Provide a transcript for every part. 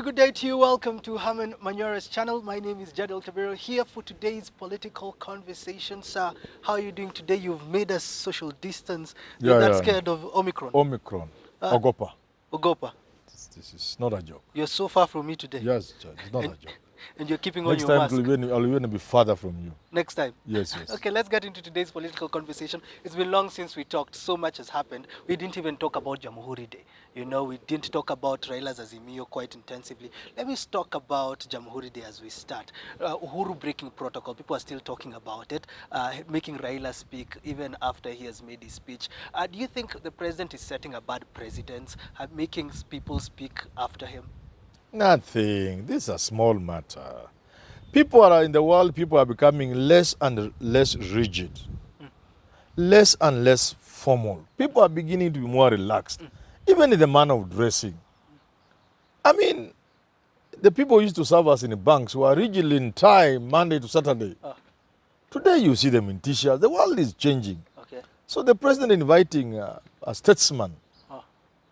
very good day to you. Welcome to Herman Manyora's channel. My name is Jadel Tabero here for today's political conversation. Sir, how are you doing today? You've made us social distance. You're not scared of Omicron? Omicron. Ogopa. Ogopa. This is not a joke. You're so far from me today. Yes, it's not a joke. And you're keeping on Next your mask. time I'll even be farther from you. Next time? Yes, yes. Okay, let's get into today's political conversation. It's been long since we talked. So much has happened. We didn't even talk about Jamhuri Day. You know, we didn't talk about Raila's Azimio quite intensively. Let me talk about Jamhuri Day as we start. Uhuru breaking protocol. People are still talking about it. Making Raila speak even after he has made his speech. Do you think the president is setting a bad precedent, making people speak after him? Nothing. This is a small matter. People are in the world, people are becoming less and less rigid, less and less formal. People are beginning to be more relaxed, even in the manner of dressing. I mean, the people who used to serve us in the banks were rigidly in tie Monday to Saturday. Today you see them in t-shirts. The world is changing. Okay. So the president inviting a statesman,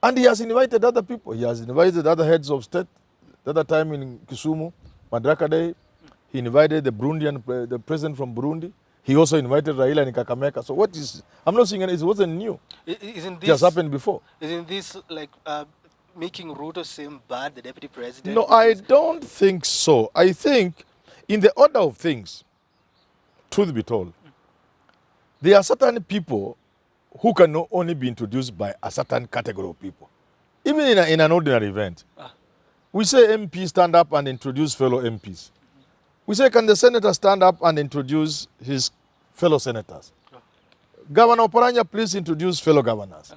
and he has invited other people. He has invited other heads of state. The other time in Kisumu, Madaraka Day, he invited the the president from Burundi. He also invited Raila in Kakamega. So what is, I'm not saying it wasn't new. Isn't this, it has happened before. Isn't this like making Ruto seem bad, the deputy president? No, I don't think so. I think in the order of things, truth be told, there are certain people who can not only be introduced by a certain category of people. Even in an ordinary event. We say MP stand up and introduce fellow MPs. We say, can the senator stand up and introduce his fellow senators? Governor Oparanya, please introduce fellow governors.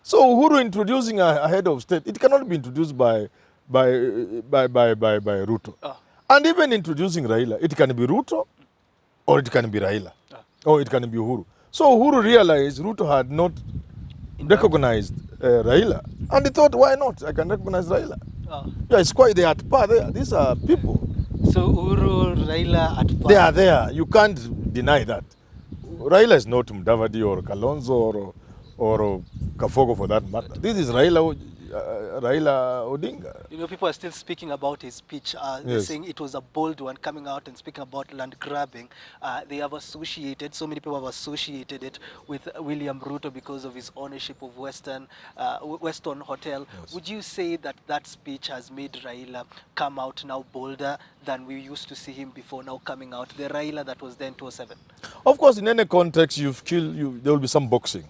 So Uhuru introducing a head of state, it cannot be introduced by Ruto. And even introducing Raila, it can be Ruto or it can be Raila or it can be Uhuru. So Uhuru realized Ruto had not recognized Raila, and he thought, why not? I can recognize Raila. Yeah, it's quite, they are at par there. These are people. So Uhuru, Raila at par. They are there. You can't deny that. Raila is not Mudavadi or Kalonzo or Kafogo for that matter. This is Raila Odinga. You know, people are still speaking about his speech. They're saying it was a bold one, coming out and speaking about land grabbing. They have associated, so many people have associated it with William Ruto because of his ownership of Western Hotel. Yes. Would you say that that speech has made Raila come out now bolder than we used to see him before, now coming out? The Raila that was there in 2007. Of course, in any context, there will be some boxing.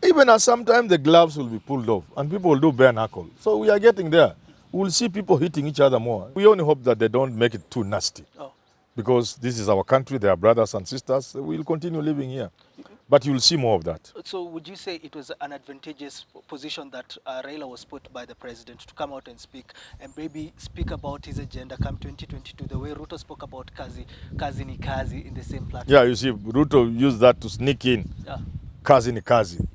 Even as sometimes the gloves will be pulled off and people will do bare knuckle. So we are getting there. We'll see people hitting each other more. We only hope that they don't make it too nasty. Because this is our country, they are brothers and sisters. We'll continue living here. But you'll see more of that. So would you say it was an advantageous position that Raila was put by the president to come out and speak and maybe speak about his agenda come 2022, the way Ruto spoke about kazi ni kazi in the same platform? Yeah, you see, Ruto used that to sneak in. Kazi ni kazi.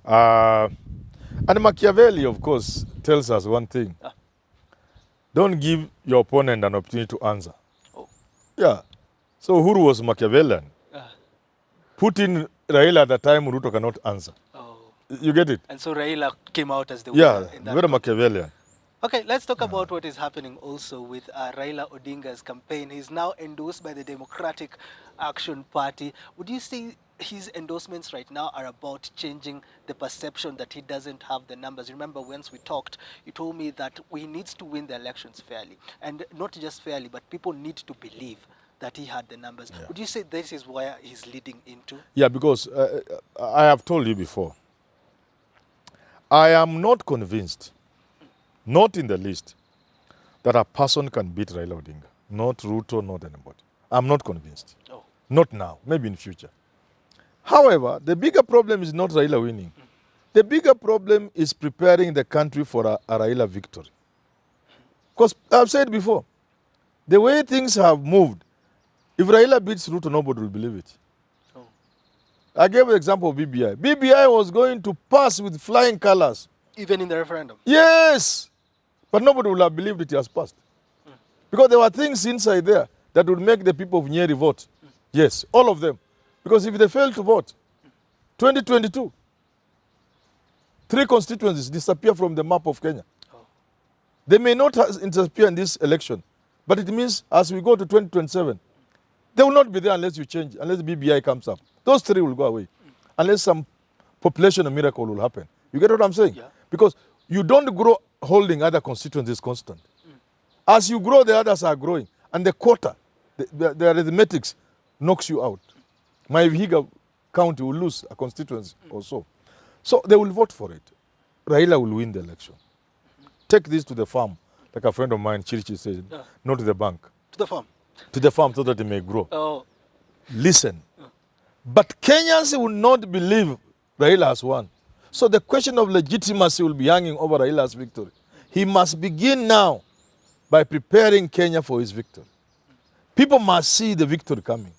And Machiavelli, of course, tells us one thing. Don't give your opponent an opportunity to answer. Yeah. So Uhuru was Machiavellian. Put in Raila at the time, Ruto cannot answer. You get it? And so Raila came out as the winner. Yeah, very Machiavellian. Okay, let's talk about what is happening also with Raila Odinga's campaign. He's now endorsed by the Democratic Action Party. Would you say his endorsements right now are about changing the perception that he doesn't have the numbers? Remember, once we talked, you told me that he needs to win the elections fairly. And not just fairly, but people need to believe that he had the numbers. Yeah. Would you say this is where he's leading into? Yeah, because I have told you before, I am not convinced, not in the least, that a person can beat Raila Odinga. Not Ruto, not anybody. I'm not convinced. Not now, maybe in future. However, the bigger problem is not Raila winning. The bigger problem is preparing the country for a Raila victory. Because I've said before, the way things have moved, if Raila beats Ruto, nobody will believe it. I gave an example of BBI. BBI was going to pass with flying colors. Even in the referendum? Yes. But nobody would have believed it has passed. Because there were things inside there that would make the people of Nyeri vote. Yes, all of them. Because if they fail to vote, 2022, 3 constituencies disappear from the map of Kenya. They may not interfere in this election, but it means as we go to 2027, they will not be there unless you change, unless BBI comes up. Those three will go away, unless some population miracle will happen. You get what I'm saying? Yeah. Because you don't grow holding other constituencies constant. As you grow, the others are growing. And the quota, the arithmetics knocks you out. My Vihiga county will lose a constituency or so. So they will vote for it. Raila will win the election. Take this to the farm, like a friend of mine, Chirichi said, not to the bank. To the farm. To the farm so that it may grow. Oh. Listen. But Kenyans will not believe Raila has won. So the question of legitimacy will be hanging over Raila's victory. He must begin now by preparing Kenya for his victory. People must see the victory coming.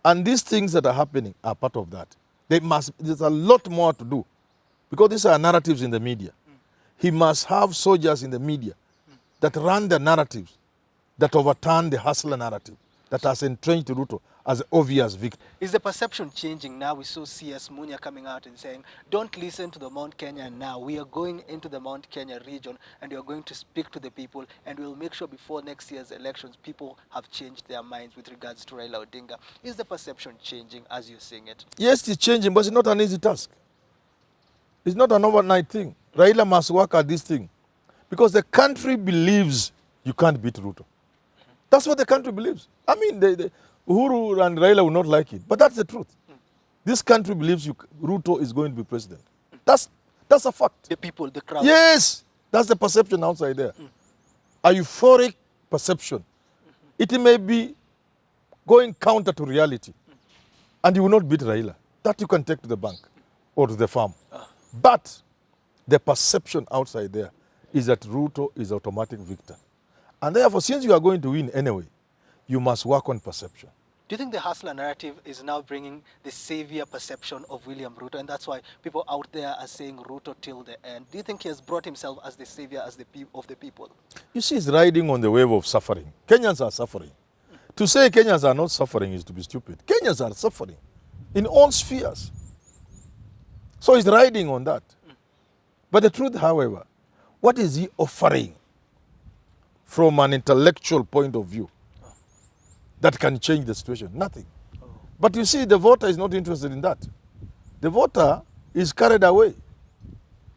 And these things that are happening are part of that. There's a lot more to do. Because these are narratives in the media. He must have soldiers in the media that run the narratives, that overturn the hustler narrative, that has entrenched Ruto as an obvious victim. Is the perception changing now? We saw CS Munya coming out and saying, don't listen to the Mount Kenya now. We are going into the Mount Kenya region and we are going to speak to the people and we'll make sure before next year's elections, people have changed their minds with regards to Raila Odinga. Is the perception changing as you're seeing it? Yes, it's changing, but it's not an easy task. It's not an overnight thing. Raila must work at this thing. Because the country believes you can't beat Ruto. That's what the country believes. I mean, Uhuru and Raila will not like it, but that's the truth. This country believes Ruto is going to be president. That's a fact. The people, the crowd. Yes, that's the perception outside there. A euphoric perception. It may be going counter to reality, and you will not beat Raila. That you can take to the bank or to the farm. But the perception outside there is that Ruto is automatic victor. And therefore, since you are going to win anyway, you must work on perception. Do you think the hustler narrative is now bringing the savior perception of William Ruto, and that's why people out there are saying Ruto till the end? Do you think he has brought himself as the savior of the people? You see, he's riding on the wave of suffering. Kenyans are suffering. To say Kenyans are not suffering is to be stupid. Kenyans are suffering in all spheres. So he's riding on that. But the truth, however, what is he offering from an intellectual point of view that can change the situation? Nothing. But you see, the voter is not interested in that. The voter is carried away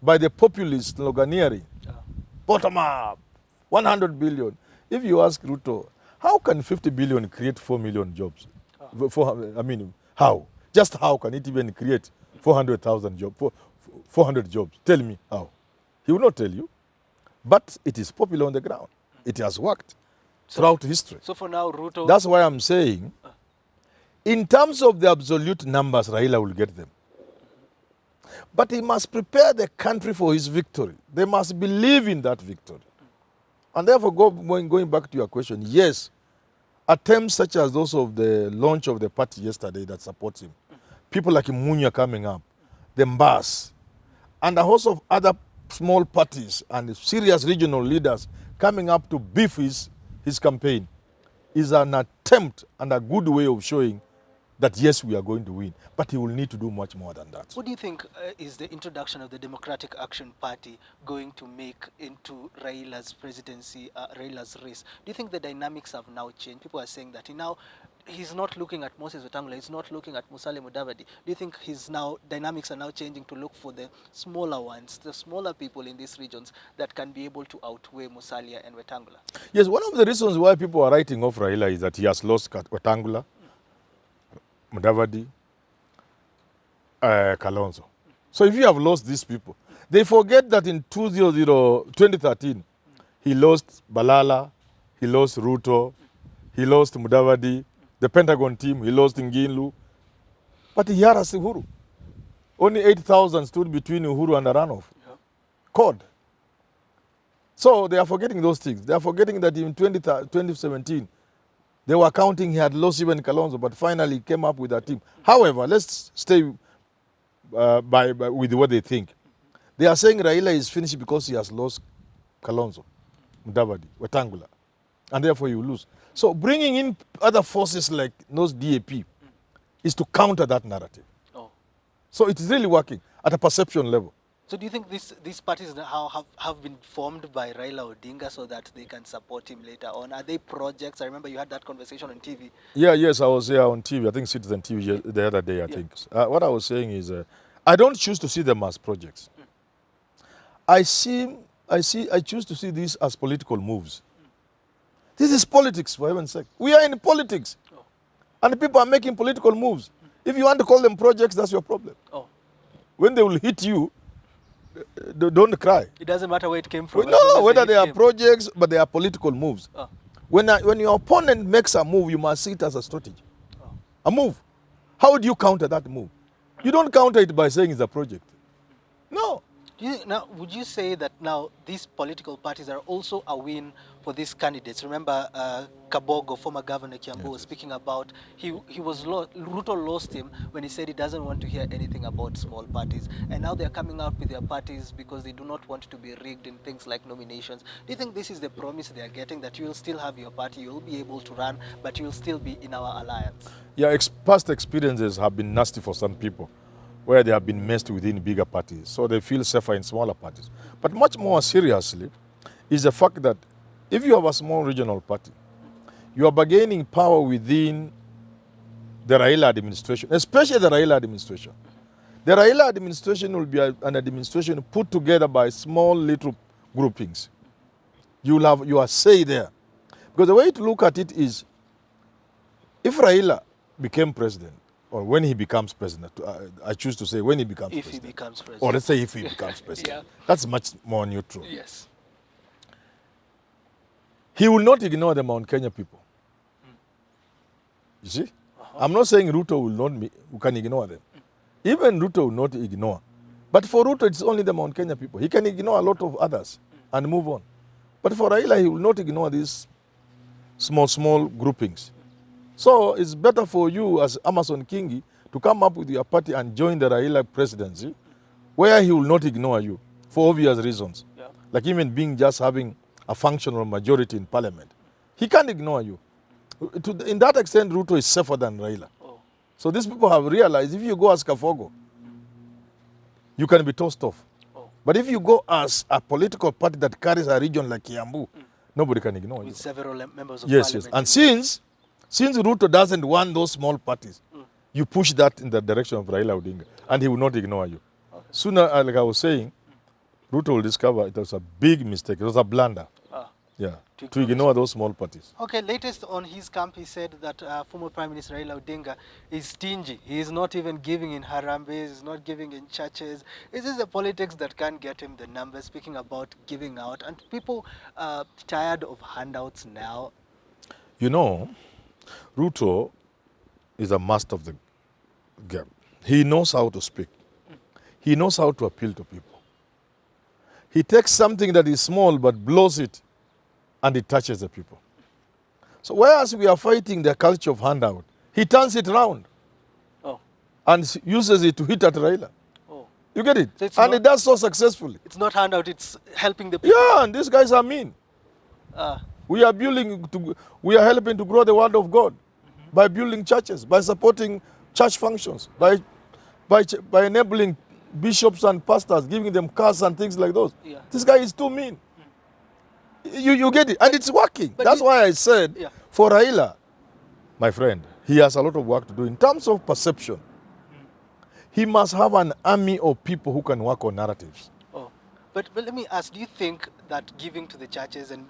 by the populist sloganeering. Bottom up, 100 billion. If you ask Ruto, how can 50 billion create 4 million jobs? How? Just how can it even create 400,000 jobs, 400 jobs? Tell me how. He will not tell you. But it is popular on the ground. It has worked throughout history. So for now, Ruto... That's why I'm saying, in terms of the absolute numbers, Raila will get them. But he must prepare the country for his victory. They must believe in that victory. And therefore, going back to your question, yes, attempts such as those of the launch of the party yesterday that supports him, people like Munya coming up, the Mbas, and a host of other small parties and serious regional leaders coming up to beef his campaign, is an attempt and a good way of showing that yes, we are going to win. But he will need to do much more than that. What do you think is the introduction of the Democratic Action Party going to make into Raila's presidency, Raila's race? Do you think the dynamics have now changed? People are saying that he's not looking at Moses Wetangula, he's not looking at Musalia Mudavadi. Do you think dynamics are now changing to look for the smaller ones, the smaller people in these regions that can be able to outweigh Musalia and Wetangula? Yes, one of the reasons why people are writing off Raila is that he has lost Wetangula, Mudavadi, Kalonzo. So if you have lost these people, they forget that in 2013, he lost Balala, he lost Ruto, he lost Mudavadi, the Pentagon team, he lost Nginlu. But he had Uhuru. Only 8,000 stood between Uhuru and a runoff. Yeah. COD. So they are forgetting those things. They are forgetting that in 2017, they were counting he had lost even Kalonzo, but finally came up with a team. However, let's stay with what they think. They are saying Raila is finished because he has lost Kalonzo, Mudavadi, Wetangula, and therefore he will lose. So bringing in other forces like those DAP is to counter that narrative. Oh. So it is really working at a perception level. So do you think these parties now have been formed by Raila Odinga so that they can support him later on? Are they projects? I remember you had that conversation on TV. Yeah, yes, I was there on TV. I think Citizen TV Yeah. the other day, I Yeah. think. What I was saying is, I don't choose to see them as projects. I choose to see these as political moves. This is politics, for heaven's sake. We are in politics. Oh. And people are making political moves. If you want to call them projects, that's your problem. Oh. When they will hit you, don't cry. It doesn't matter where it came from. Well, as long no, as whether the they hit are came. projects, but they are political moves. Oh. When your opponent makes a move, you must see it as a strategy. Oh. A move. How would you counter that move? You don't counter it by saying it's a project. No. Now, would you say that now these political parties are also a win for these candidates? Remember, Kabogo, former governor Kiambu, was speaking about Ruto lost him when he said he doesn't want to hear anything about small parties, and now they are coming out with their parties because they do not want to be rigged in things like nominations. Do you think this is the promise they are getting, that you will still have your party, you will be able to run, but you will still be in our alliance? Yeah, past experiences have been nasty for some people, where they have been messed within bigger parties, so they feel safer in smaller parties. But much more seriously is the fact that if you have a small regional party, you are bargaining power within the Raila administration, especially the Raila administration. The Raila administration will be an administration put together by small little groupings. You will have your say there. Because the way to look at it is, if Raila became president, or when he becomes president, I choose to say when he becomes If president. he becomes president. Or let's say if he becomes president. Yeah. That's much more neutral. Yes. He will not ignore the Mount Kenya people. You see? I'm not saying Ruto who can ignore them. Even Ruto will not ignore. But for Ruto, it's only the Mount Kenya people. He can ignore a lot of others and move on. But for Raila, he will not ignore these small groupings. So it's better for you as Amason Kingi to come up with your party and join the Raila presidency, where he will not ignore you for obvious reasons. Yeah. Like even being just having a functional majority in parliament. He can't ignore you. In that extent, Ruto is safer than Raila. Oh. So these people have realized if you go as Kafogo, you can be tossed off. Oh. But if you go as a political party that carries a region like Kiambu, nobody can ignore you. With several members of Yes. parliament. And since Ruto doesn't want those small parties, you push that in the direction of Raila Odinga, and he will not ignore you. Okay. Sooner, like I was saying, Ruto will discover it was a big mistake. It was a blunder. Ah. Yeah, to ignore those small parties. Okay, latest on his camp, he said that former Prime Minister Raila Odinga is stingy. He is not even giving in Harambes, he's not giving in churches. Is this the politics that can get him the numbers, speaking about giving out? And people tired of handouts now? You know, Ruto is a master of the game. He knows how to speak. He knows how to appeal to people. He takes something that is small but blows it, and it touches the people. So whereas we are fighting the culture of handout, he turns it around Oh. and uses it to hit at Raila. Oh. You get it? So And he does so successfully. It's not handout, it's helping the people. Yeah, and these guys are mean. We are we are helping to grow the word of God by building churches, by supporting church functions, by enabling bishops and pastors, giving them cars and things like those. Yeah. This guy is too mean. You get it, and it's working. But That's why I said, Yeah. for Raila, my friend, he has a lot of work to do in terms of perception. He must have an army of people who can work on narratives. Oh. But let me ask, do you think that giving to the churches and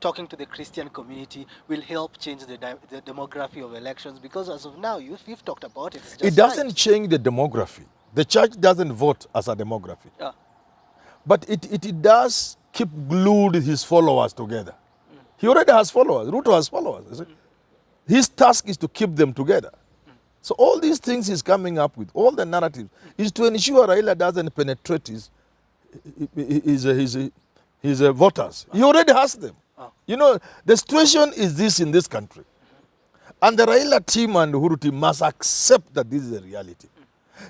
talking to the Christian community will help change the demography of elections? Because as of now, you've talked about it. It's just It doesn't right. change the demography. The church doesn't vote as a demography. Yeah. But it does keep glued his followers together. He already has followers. Ruto has followers. You see? His task is to keep them together. So all these things he's coming up with, all the narratives, is to ensure Raila doesn't penetrate his voters. He already has them. Oh. You know, the situation is this in this country. And the Raila team and Uhuru team must accept that this is a reality.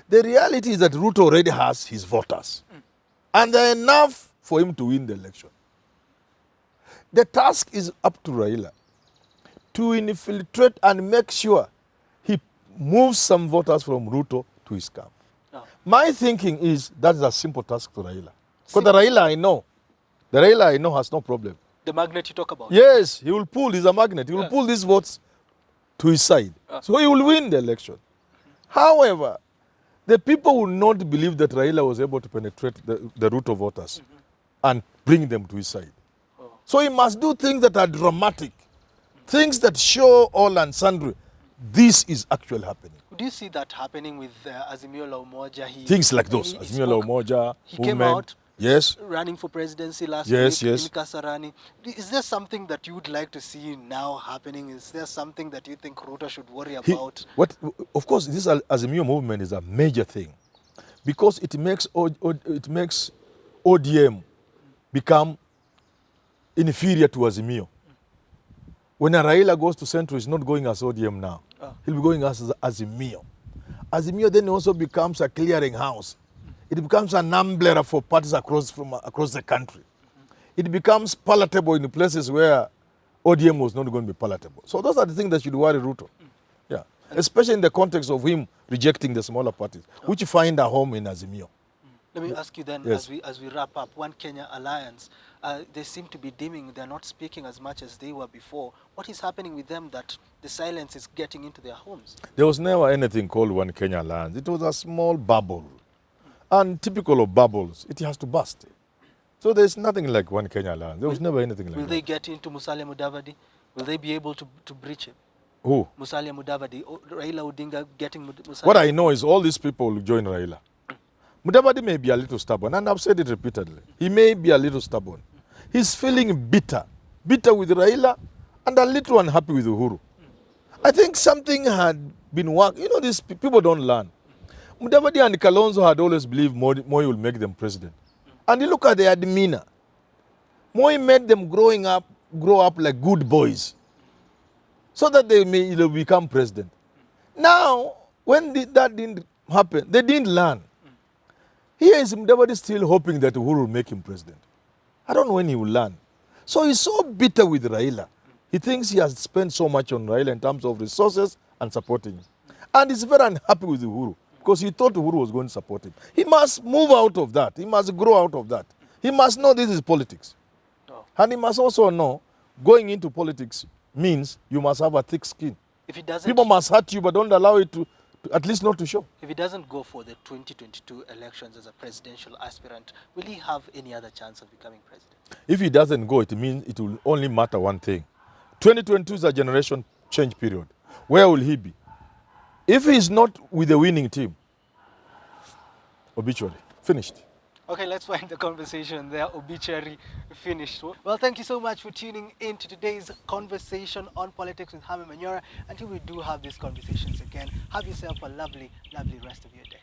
The reality is that Ruto already has his voters. And they're enough for him to win the election. The task is up to Raila to infiltrate and make sure he moves some voters from Ruto to his camp. Oh. My thinking is that's a simple task to Raila. Because Simple. the Raila I know has no problem. The magnet you talk about. Yes, he will pull, he's a magnet. He will pull these votes to his side. So he will win the election. However, the people will not believe that Raila was able to penetrate the root of voters and bring them to his side. So he must do things that are dramatic, things that show all and sundry. This is actually happening. Do you see that happening with Azimio La Umoja? Things like those. Azimio La Umoja, he came out running for presidency last week in Kasarani. Is there something that you would like to see now happening? Is there something that you think Ruto should worry about? Of course, this Azimio movement is a major thing because it makes ODM become inferior to Azimio. When a Raila goes to Central, he's not going as ODM now. He'll be going as Azimio. Azimio then also becomes a clearing house. It becomes an umbrella for parties across the country. It becomes palatable in places where ODM was not going to be palatable. So those are the things that should worry Ruto. Yeah, especially in the context of him rejecting the smaller parties, which find a home in Azimio. Let me ask you then, as we wrap up, One Kenya Alliance, they seem to be dimming. They're not speaking as much as they were before. What is happening with them that the silence is getting into their homes? There was never anything called One Kenya Alliance. It was a small bubble. And typical of bubbles, it has to burst. So there's nothing like One Kenya Alliance. There was never anything like that. Will they get into Musalia Mudavadi? Will they be able to breach it? Who? Musalia Mudavadi, Raila Odinga getting Musalia. What I know is all these people will join Raila. Mudavadi may be a little stubborn, and I've said it repeatedly. He may be a little stubborn. He's feeling bitter with Raila and a little unhappy with Uhuru. I think something had been working. You know, these people don't learn. Mudavadi and Kalonzo had always believed Moi will make them president. And you look at their demeanor. Moi made them grow up like good boys so that they'll become president. Now, when that didn't happen, they didn't learn. Here is Mudavadi still hoping that Uhuru will make him president. I don't know when he will learn. So he's so bitter with Raila. He thinks he has spent so much on Raila in terms of resources and supporting him. And he's very unhappy with Uhuru because he thought Uhuru was going to support him. He must move out of that. He must grow out of that. He must know this is politics. And he must also know going into politics means you must have a thick skin. If he doesn't, people must hurt you, but don't allow it to at least not to show. If he doesn't go for the 2022 elections as a presidential aspirant, will he have any other chance of becoming president? If he doesn't go, it means it will only matter one thing. 2022 is a generation change period. Where will he be? If he's not with the winning team, obituary, finished. Okay, let's wind the conversation there. Obituary finished. Well, thank you so much for tuning in to today's conversation on politics with Herman Manyora. Until we do have these conversations again, have yourself a lovely, lovely rest of your day.